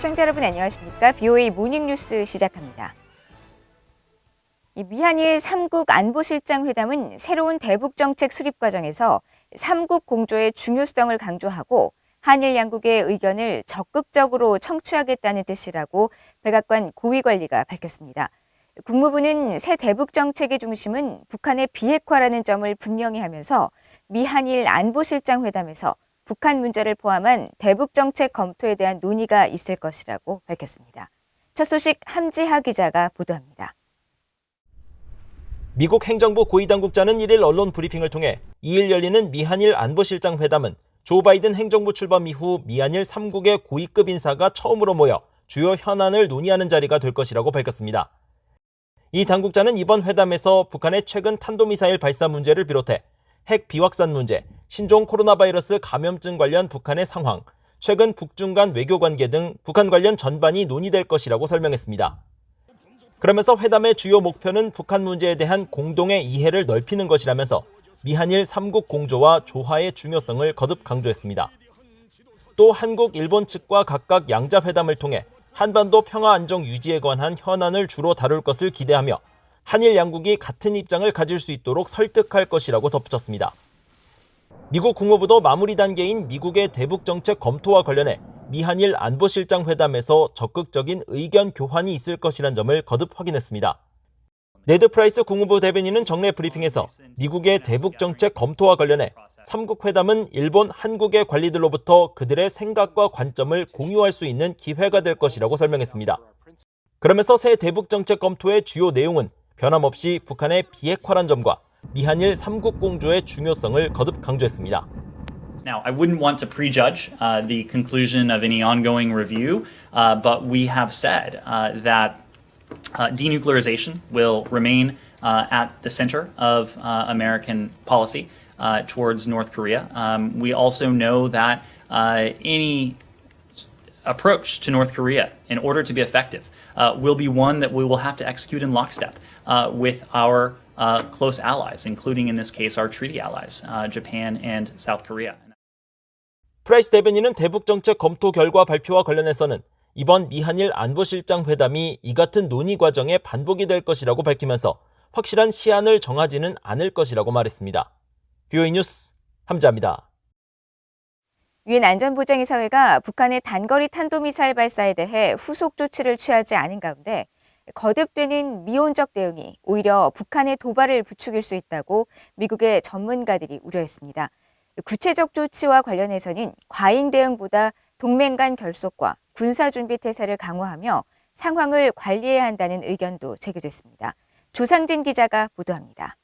시청자 여러분 안녕하십니까? BOA 모닝뉴스 시작합니다. 미한일 3국 안보실장 회담은 새로운 대북정책 수립 과정에서 3국 공조의 중요성을 강조하고 한일 양국의 의견을 적극적으로 청취하겠다는 뜻이라고 백악관 고위관리가 밝혔습니다. 국무부는 새 대북정책의 중심은 북한의 비핵화라는 점을 분명히 하면서 미한일 안보실장 회담에서 북한 문제를 포함한 대북정책 검토에 대한 논의가 있을 것이라고 밝혔습니다. 첫 소식 함지하 기자가 보도합니다. 미국 행정부 고위당국자는 1일 언론 브리핑을 통해 2일 열리는 미한일 안보실장 회담은 조 바이든 행정부 출범 이후 미한일 3국의 고위급 인사가 처음으로 모여 주요 현안을 논의하는 자리가 될 것이라고 밝혔습니다. 이 당국자는 이번 회담에서 북한의 최근 탄도미사일 발사 문제를 비롯해 핵 비확산 문제, 신종 코로나 바이러스 감염증 관련 북한의 상황, 최근 북중 간 외교 관계 등 북한 관련 전반이 논의될 것이라고 설명했습니다. 그러면서 회담의 주요 목표는 북한 문제에 대한 공동의 이해를 넓히는 것이라면서 미한일 3국 공조와 조화의 중요성을 거듭 강조했습니다. 또 한국, 일본 측과 각각 양자회담을 통해 한반도 평화 안정 유지에 관한 현안을 주로 다룰 것을 기대하며 한일 양국이 같은 입장을 가질 수 있도록 설득할 것이라고 덧붙였습니다. 미국 국무부도 마무리 단계인 미국의 대북정책 검토와 관련해 미한일 안보실장 회담에서 적극적인 의견 교환이 있을 것이란 점을 거듭 확인했습니다. 네드 프라이스 국무부 대변인은 정례 브리핑에서 미국의 대북정책 검토와 관련해 3국 회담은 일본, 한국의 관리들로부터 그들의 생각과 관점을 공유할 수 있는 기회가 될 것이라고 설명했습니다. 그러면서 새 대북정책 검토의 주요 내용은 변함없이 북한의 비핵화란 점과 미한일 3국 공조의 중요성을 거듭 강조했습니다. Now, I wouldn't want to prejudge the conclusion of any ongoing review, but we have said that denuclearization will remain at the center of American policy towards North Korea. We also know that any approach to North Korea, in order to be effective, will be one that we will have to execute in lockstep with our close allies, including in this case our treaty allies, Japan and South Korea. 프라이스 대변인은 대북정책 검토 결과 발표와 관련해서는 이번 미한일 안보실장 회담이 이 같은 논의 과정의 반복이 될 것이라고 밝히면서 확실한 시한을 정하지는 않을 것이라고 말했습니다. BOA 뉴스 함지하입니다. 유엔 안전보장이사회가 북한의 단거리 탄도미사일 발사에 대해 후속 조치를 취하지 않은 가운데 거듭되는 미온적 대응이 오히려 북한의 도발을 부추길 수 있다고 미국의 전문가들이 우려했습니다. 구체적 조치와 관련해서는 과잉 대응보다 동맹 간 결속과 군사준비 태세를 강화하며 상황을 관리해야 한다는 의견도 제기됐습니다. 조상진 기자가 보도합니다.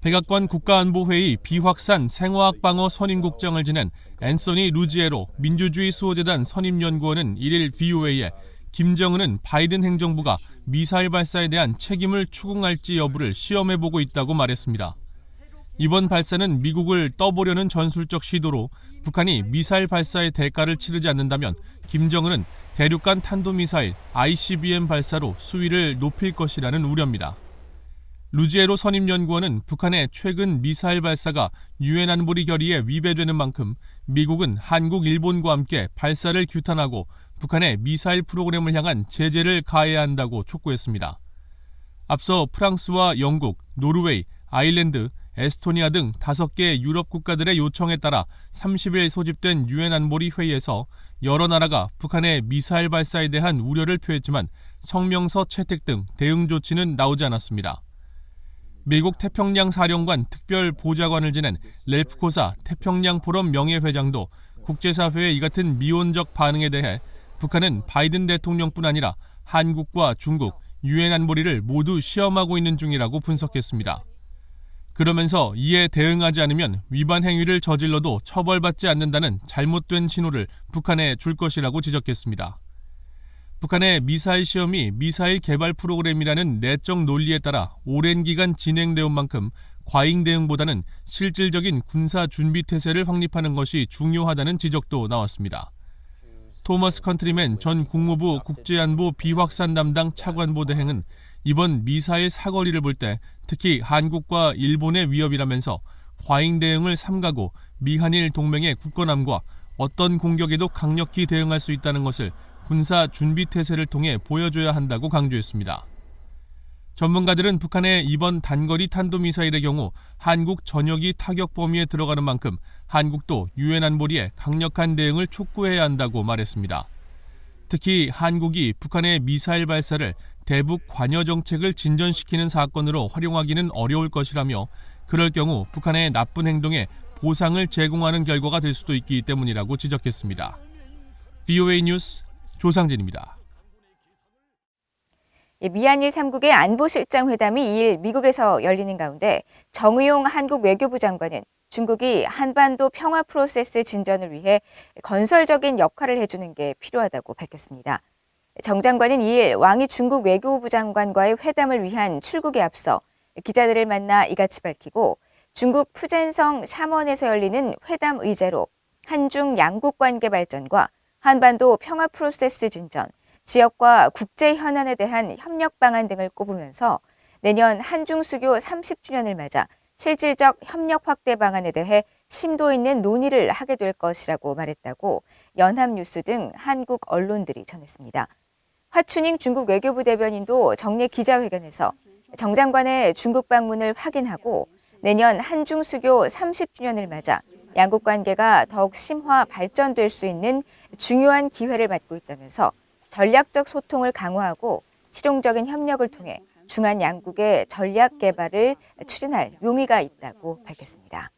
백악관 국가안보회의 비확산 생화학방어 선임국장을 지낸 앤서니 루지에로 민주주의 수호재단 선임연구원은 1일 BOA에 김정은은 바이든 행정부가 미사일 발사에 대한 책임을 추궁할지 여부를 시험해보고 있다고 말했습니다. 이번 발사는 미국을 떠보려는 전술적 시도로 북한이 미사일 발사의 대가를 치르지 않는다면 김정은은 대륙간 탄도미사일 ICBM 발사로 수위를 높일 것이라는 우려입니다. 루지에로 선임연구원은 북한의 최근 미사일 발사가 유엔 안보리 결의에 위배되는 만큼 미국은 한국, 일본과 함께 발사를 규탄하고 북한의 미사일 프로그램을 향한 제재를 가해야 한다고 촉구했습니다. 앞서 프랑스와 영국, 노르웨이, 아일랜드, 에스토니아 등 5개 유럽 국가들의 요청에 따라 30일 소집된 유엔 안보리 회의에서 여러 나라가 북한의 미사일 발사에 대한 우려를 표했지만 성명서 채택 등 대응 조치는 나오지 않았습니다. 미국 태평양 사령관 특별 보좌관을 지낸 렐프 코사 태평양 포럼 명예회장도 국제사회의 이 같은 미온적 반응에 대해 북한은 바이든 대통령뿐 아니라 한국과 중국, 유엔 안보리를 모두 시험하고 있는 중이라고 분석했습니다. 그러면서 이에 대응하지 않으면 위반 행위를 저질러도 처벌받지 않는다는 잘못된 신호를 북한에 줄 것이라고 지적했습니다. 북한의 미사일 시험이 미사일 개발 프로그램이라는 내적 논리에 따라 오랜 기간 진행되어 온 만큼 과잉 대응보다는 실질적인 군사 준비 태세를 확립하는 것이 중요하다는 지적도 나왔습니다. 토머스 컨트리맨 전 국무부 국제안보 비확산 담당 차관보 대행은 이번 미사일 사거리를 볼 때 특히 한국과 일본의 위협이라면서 과잉 대응을 삼가고 미한일 동맹의 굳건함과 어떤 공격에도 강력히 대응할 수 있다는 것을 군사 준비 태세를 통해 보여줘야 한다고 강조했습니다. 전문가들은 북한의 이번 단거리 탄도미사일의 경우 한국 전역이 타격 범위에 들어가는 만큼 한국도 유엔 안보리에 강력한 대응을 촉구해야 한다고 말했습니다. 특히 한국이 북한의 미사일 발사를 대북 관여 정책을 진전시키는 사건으로 활용하기는 어려울 것이라며 그럴 경우 북한의 나쁜 행동에 보상을 제공하는 결과가 될 수도 있기 때문이라고 지적했습니다. VOA 뉴스 조상진입니다. 미한일 3국의 안보실장 회담이 2일 미국에서 열리는 가운데 정의용 한국 외교부 장관은 중국이 한반도 평화 프로세스 진전을 위해 건설적인 역할을 해주는 게 필요하다고 밝혔습니다. 정 장관은 2일 왕이 중국 외교부 장관과의 회담을 위한 출국에 앞서 기자들을 만나 이같이 밝히고 중국 푸젠성 샤먼에서 열리는 회담 의제로 한중 양국 관계 발전과 한반도 평화 프로세스 진전, 지역과 국제 현안에 대한 협력 방안 등을 꼽으면서 내년 한중 수교 30주년을 맞아 실질적 협력 확대 방안에 대해 심도 있는 논의를 하게 될 것이라고 말했다고 연합뉴스 등 한국 언론들이 전했습니다. 화춘잉 중국 외교부 대변인도 정례 기자회견에서 정 장관의 중국 방문을 확인하고 내년 한중 수교 30주년을 맞아 양국 관계가 더욱 심화 발전될 수 있는 중요한 기회를 맞고 있다면서 전략적 소통을 강화하고 실용적인 협력을 통해 중한 양국의 전략 개발을 추진할 용의가 있다고 밝혔습니다.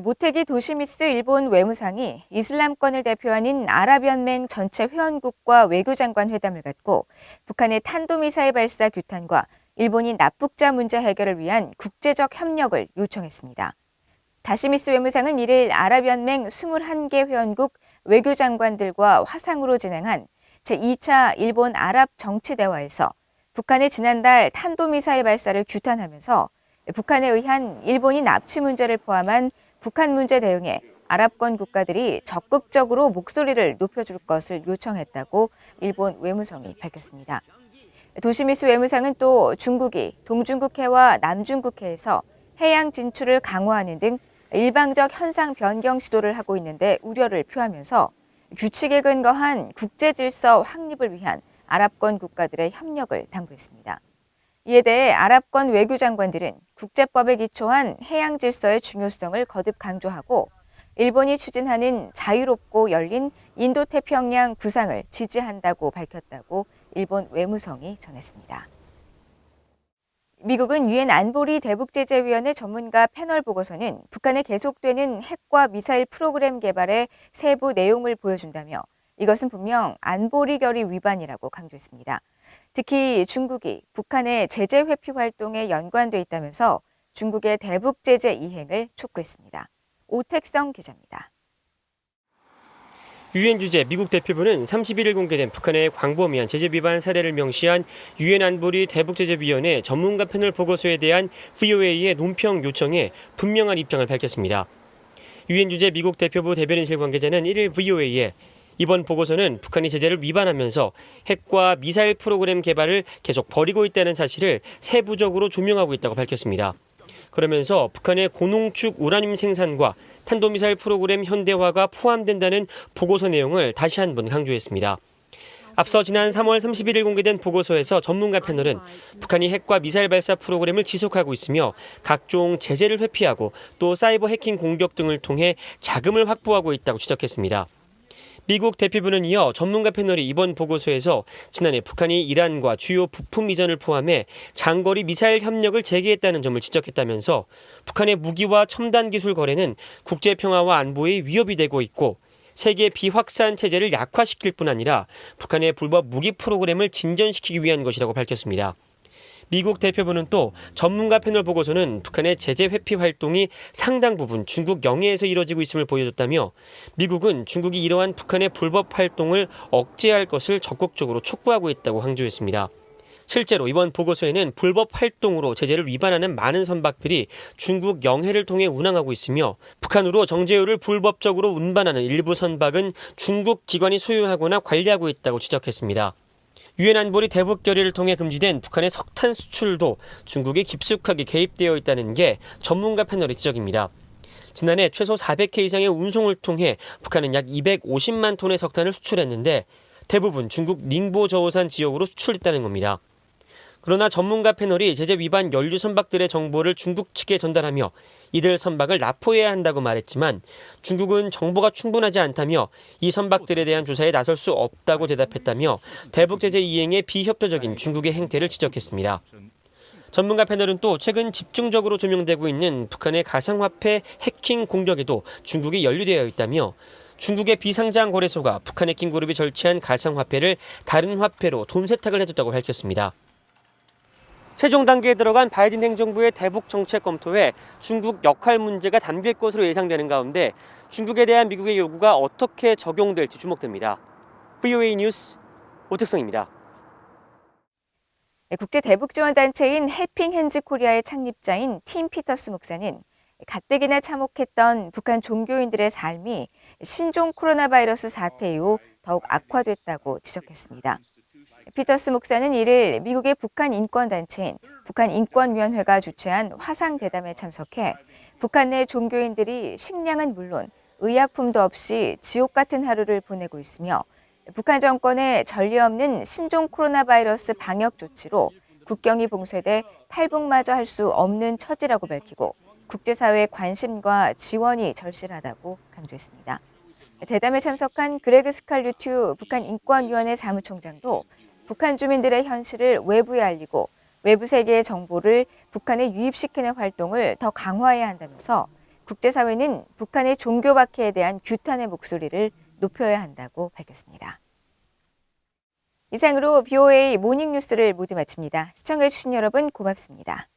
모테기 도시미스 일본 외무상이 이슬람권을 대표하는 아랍연맹 전체 회원국과 외교장관 회담을 갖고 북한의 탄도미사일 발사 규탄과 일본이 납북자 문제 해결을 위한 국제적 협력을 요청했습니다. 다시미스 외무상은 1일 아랍연맹 21개 회원국 외교장관들과 화상으로 진행한 제2차 일본 아랍 정치대화에서 북한의 지난달 탄도미사일 발사를 규탄하면서 북한에 의한 일본인 납치 문제를 포함한 북한 문제 대응에 아랍권 국가들이 적극적으로 목소리를 높여줄 것을 요청했다고 일본 외무성이 밝혔습니다. 도시미스 외무상은 또 중국이 동중국해와 남중국해에서 해양 진출을 강화하는 등 일방적 현상 변경 시도를 하고 있는데 우려를 표하면서 규칙에 근거한 국제 질서 확립을 위한 아랍권 국가들의 협력을 당부했습니다. 이에 대해 아랍권 외교장관들은 국제법에 기초한 해양 질서의 중요성을 거듭 강조하고 일본이 추진하는 자유롭고 열린 인도태평양 구상을 지지한다고 밝혔다고 일본 외무성이 전했습니다. 미국은 유엔 안보리 대북제재위원회 전문가 패널 보고서는 북한의 계속되는 핵과 미사일 프로그램 개발의 세부 내용을 보여준다며 이것은 분명 안보리 결의 위반이라고 강조했습니다. 특히 중국이 북한의 제재 회피 활동에 연관돼 있다면서 중국의 대북 제재 이행을 촉구했습니다. 오택성 기자입니다. 유엔 주재 미국 대표부는 31일 공개된 북한의 광범위한 제재 위반 사례를 명시한 유엔 안보리 대북제재위원회 전문가 패널 보고서에 대한 VOA의 논평 요청에 분명한 입장을 밝혔습니다. 유엔 주재 미국 대표부 대변인실 관계자는 1일 VOA에 이번 보고서는 북한이 제재를 위반하면서 핵과 미사일 프로그램 개발을 계속 벌이고 있다는 사실을 세부적으로 조명하고 있다고 밝혔습니다. 그러면서 북한의 고농축 우라늄 생산과 탄도미사일 프로그램 현대화가 포함된다는 보고서 내용을 다시 한번 강조했습니다. 앞서 지난 3월 31일 공개된 보고서에서 전문가 패널은 북한이 핵과 미사일 발사 프로그램을 지속하고 있으며 각종 제재를 회피하고 또 사이버 해킹 공격 등을 통해 자금을 확보하고 있다고 지적했습니다. 미국 대표부는 이어 전문가 패널이 이번 보고서에서 지난해 북한이 이란과 주요 부품 이전을 포함해 장거리 미사일 협력을 재개했다는 점을 지적했다면서 북한의 무기와 첨단 기술 거래는 국제 평화와 안보에 위협이 되고 있고 세계 비확산 체제를 약화시킬 뿐 아니라 북한의 불법 무기 프로그램을 진전시키기 위한 것이라고 밝혔습니다. 미국 대표부는 또 전문가 패널 보고서는 북한의 제재 회피 활동이 상당 부분 중국 영해에서 이뤄지고 있음을 보여줬다며 미국은 중국이 이러한 북한의 불법 활동을 억제할 것을 적극적으로 촉구하고 있다고 강조했습니다. 실제로 이번 보고서에는 불법 활동으로 제재를 위반하는 많은 선박들이 중국 영해를 통해 운항하고 있으며 북한으로 정제유를 불법적으로 운반하는 일부 선박은 중국 기관이 소유하거나 관리하고 있다고 지적했습니다. 유엔 안보리 대북 결의를 통해 금지된 북한의 석탄 수출도 중국이 깊숙하게 개입되어 있다는 게 전문가 패널의 지적입니다. 지난해 최소 400회 이상의 운송을 통해 북한은 약 250만 톤의 석탄을 수출했는데 대부분 중국 닝보 저우산 지역으로 수출했다는 겁니다. 그러나 전문가 패널이 제재 위반 연료 선박들의 정보를 중국 측에 전달하며 이들 선박을 납포해야 한다고 말했지만 중국은 정보가 충분하지 않다며 이 선박들에 대한 조사에 나설 수 없다고 대답했다며 대북 제재 이행에 비협조적인 중국의 행태를 지적했습니다. 전문가 패널은 또 최근 집중적으로 조명되고 있는 북한의 가상화폐 해킹 공격에도 중국이 연루되어 있다며 중국의 비상장 거래소가 북한 해킹 그룹이 절취한 가상화폐를 다른 화폐로 돈 세탁을 해줬다고 밝혔습니다. 최종 단계에 들어간 바이든 행정부의 대북 정책 검토에 중국 역할 문제가 담길 것으로 예상되는 가운데 중국에 대한 미국의 요구가 어떻게 적용될지 주목됩니다. VOA 뉴스 오택성입니다. 국제 대북 지원 단체인 헬핑 핸즈 코리아의 창립자인 팀 피터스 목사는 가뜩이나 참혹했던 북한 종교인들의 삶이 신종 코로나 바이러스 사태 이후 더욱 악화됐다고 지적했습니다. 피터스 목사는 이를 미국의 북한 인권단체인 북한인권위원회가 주최한 화상대담에 참석해 북한 내 종교인들이 식량은 물론 의약품도 없이 지옥 같은 하루를 보내고 있으며 북한 정권의 전례 없는 신종 코로나 바이러스 방역 조치로 국경이 봉쇄돼 탈북마저 할 수 없는 처지라고 밝히고 국제사회의 관심과 지원이 절실하다고 강조했습니다. 대담에 참석한 그레그 스칼류튜 북한인권위원회 사무총장도 북한 주민들의 현실을 외부에 알리고 외부 세계의 정보를 북한에 유입시키는 활동을 더 강화해야 한다면서 국제사회는 북한의 종교 박해에 대한 규탄의 목소리를 높여야 한다고 밝혔습니다. 이상으로 BOA 모닝뉴스를 모두 마칩니다. 시청해주신 여러분 고맙습니다.